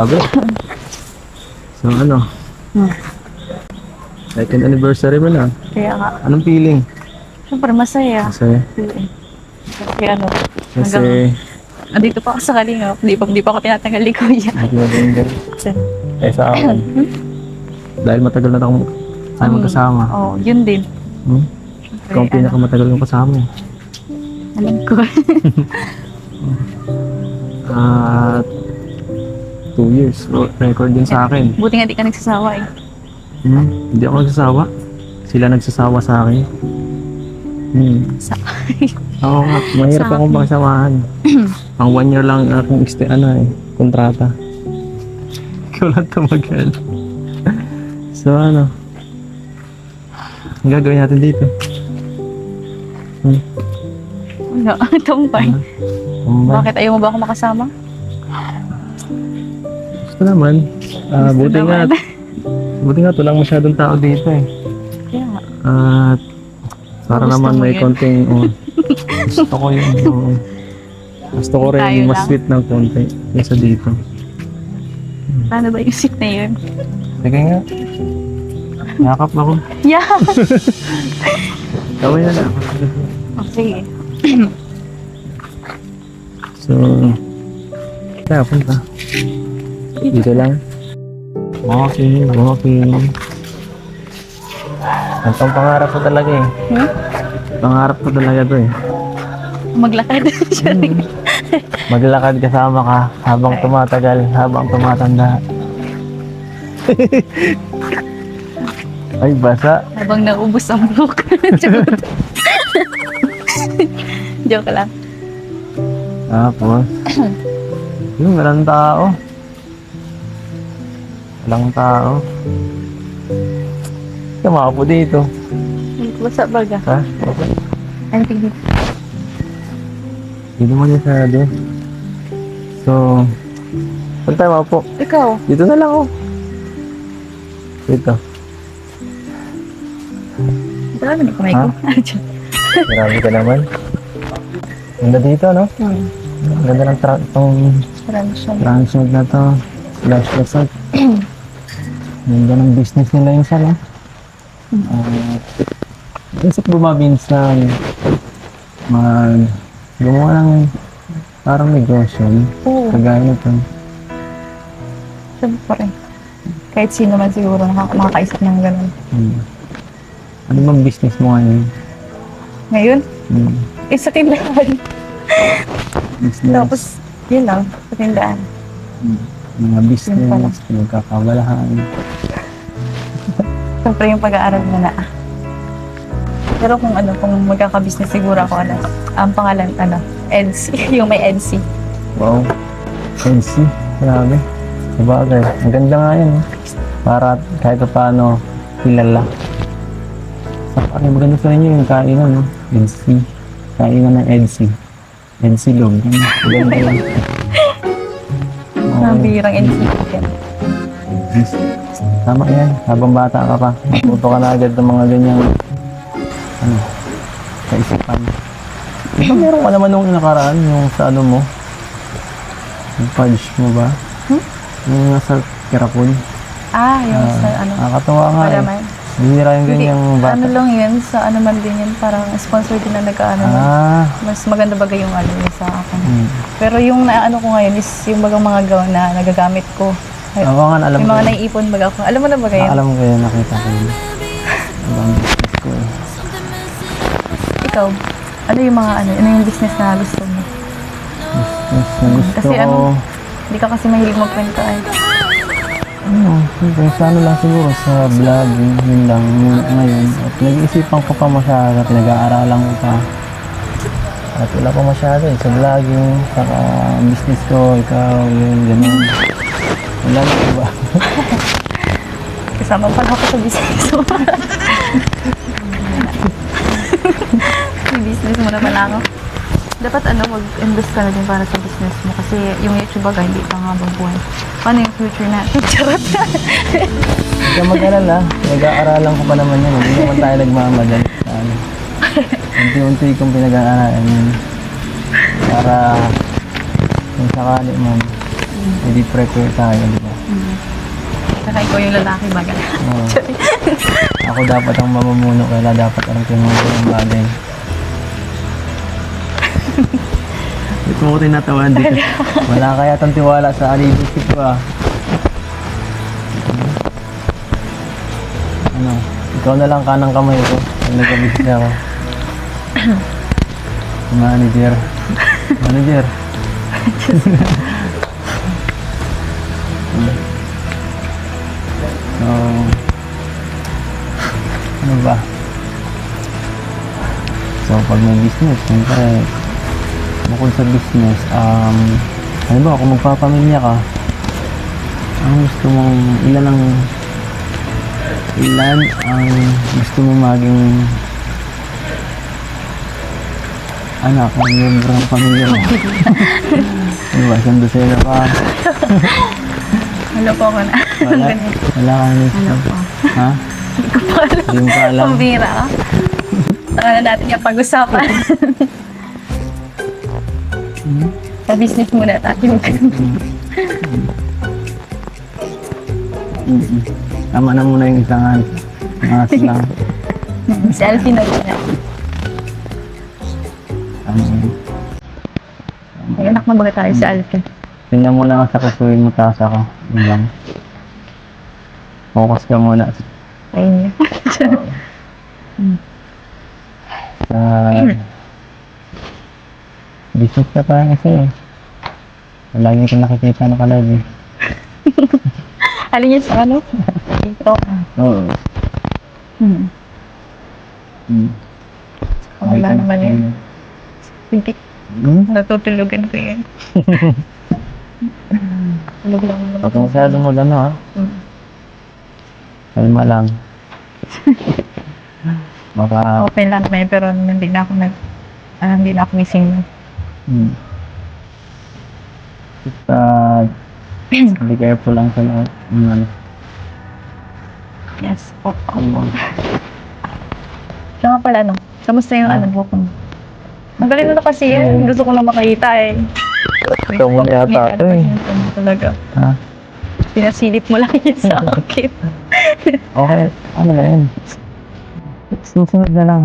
Sabi? So ano? Second anniversary mo na. Kaya nga, Anong feeling? syempre masaya. Kasi, Kasi ano, kasi, andito pa ako sa Kalingap. Di pa ako tinatanggal ni Kuya. eh sa akin. Dahil matagal na tayo magkasama. Oo, yun din. Hmm? Ikaw ang pinakamatagal yung kasama. Alam ko. At 2 years. Record din sa akin. Buti nga di ka nagsasawa eh. Hindi ako nagsasawa. Sila nagsasawa sa akin. Sa Oo nga, mahirap Sa akong makisamahan. Ang 1 year lang akong kontrata. Ikaw lang tumagal. So ano? Ang gagawin natin dito? Ano, tumpay. Bakit ayaw mo ba ako makasama? Gusto naman. Buti nga tulang masyadong tao dito eh. Kaya nga. At para Gusto naman mo may yun? konting gusto ko yun. Gusto ko rin Tayo yung mas lang. sweet ng konti kaysa dito. Paano ba yung seat na yun? Sige nga. Yakap ako. Yeah! Gawin na lang. Oh, sige. So, kaya punta. Dito lang. Walking. Ang pangarap ko talaga eh. Pangarap ko talaga to eh. Maglakad siya rin. Maglakad kasama ka habang tumatagal, habang tumatanda. Ay, basa. Habang naubos ang buhok. Joke lang. Tapos, walang tao. Walang tao. Kama po dito. Basta baga. Ha? Ano tignan? Hindi naman yung sarado. So, saan tayo maupo? Ikaw. Dito na lang oh. Dito. Marami na kamay ko. Marami ka naman. Ganda dito, no? Ang ganda ng itong Marami siya. transmog na to. Slash resort. Ganda ng business nila yung sana. Isip ko ba minsan gumawa ng parang negosyo. Oo. Kagaya nito. Siyempre. Kahit sino man siguro makakaisip ng ganun. Ano bang business mo ngayon? Ngayon, Hmm. sa tindahan. Business. Tapos, yun lang, sa tindahan. Mga Yun pala. business, pinagkakabalahan. Siyempre yung pag-aaral mo na. Pero kung magkaka-business siguro ako, ang pangalan, EDC, yung may EDC. Wow. Fancy. Grabe. Sabagay. Ang ganda nga yun. Para kahit paano kilala. Ano maganda sa inyo yung kainan, no? EDC. Kainan ng EDC. EDC log. Maganda yun. Ang birang EDC yan. Tama yan. Habang bata ka pa. Matuto ka na agad ng mga ganyang kaisipan. Meron ka naman nung nakaraan yung sa mo? Yung fudge mo ba? Yung nasa Kirapon. Yung sa Nakakatawa nga eh. Palaman. Bihira yung ganyang bata. Ano lang yun, sa man din yun, parang sponsor din na mas maganda bagay yung yung sa akin. Pero yung naano ko ngayon is yung bagang mga gown na nagagamit ko. Ako nga, alam Yung ko mga yun. naiipon baga ako. Alam mo na ba kayo? Alam ko yun, nakita ko yun. Ibang business ko eh. Ikaw, ano yung mga ano yung business na gusto mo? Business na gusto Kasi ko. Hindi ka kasi mahilig magkwento ay. Siyempre, sa ano lang siguro, sa vlogging, yun lang muna ngayon. At nag-iisipan ko pa masyado at nag-aaralan ko pa. At wala pa masyado eh, sa vlogging, saka business ko, ikaw, yun, ganun. Wala na iba. Kasama pa ako sa business mo. May business mo naman ako. Dapat mag-invest ka na din para sa business mo kasi yung YouTube baga hindi pa nga bubuhay. Paano yung future natin? Charot! Huwag ka mag-alala, nag-aaralan ko pa naman yan. Hindi naman tayo nagmamadali. Unti-unti kong pinag-aaralan yun. Para kung sakali man, Hindi prepare tayo, di ba? Saka ikaw yung lalaki baga. Oo. Ako dapat ang mamumuno, kaya dapat alam ko yung mga ganung bagay. Ito mo ko tinatawan dito. Wala kaya tang tiwala sa alibisip ko ah. Ano? Ikaw na lang kanang kamay ko. Pag nag-abis ako. Manager. Manager. So, ano ba? So, pag may business, siyempre, bukod sa business, ano ba, kung magpapamilya ka, ang gusto mong, ilan ang gusto mong maging anak, ang miyembro ng pamilya mo? Ano ba, saan dosena ka? Hello po ako na. Wala, wala ka na. Hello po. Ha? Hindi ko pa alam. Hindi mo pa alam. Pambira ka. Saka na natin yung pag-usapan. Sa business muna tayo. Tama na muna yung isang angas lang. Selfie na rin. Tama yun. Ay, anak mo baga tayo sa Alfie. Tingnan mo lang sa kusuin mo, taas ako. Yun lang. Focus ka muna Ayun yun. sa business ka pa kasi. Lagi ko nakikita na kalagi. Alin yun sa ano? Ito. Oo. Wala naman yun. Hindi. Hmm? Natutulugan ko yun. Tulog lang naman. Huwag kang masyado mag-ano ha. Hmm. Kalma lang. Baka, Okay lang naman pero hindi na ako hindi na ako gising. basta, be careful lang sa lahat. Ano. Yes. Oo. Siya nga pala, no? Kamusta yung ano mo? Magaling na kasi yun. Gusto ko lang makita eh. Ikaw muna yata ito eh. Talaga. Ha? Pinasilip mo lang yun sa akin. Okay. Ano na yun? Susunod na lang.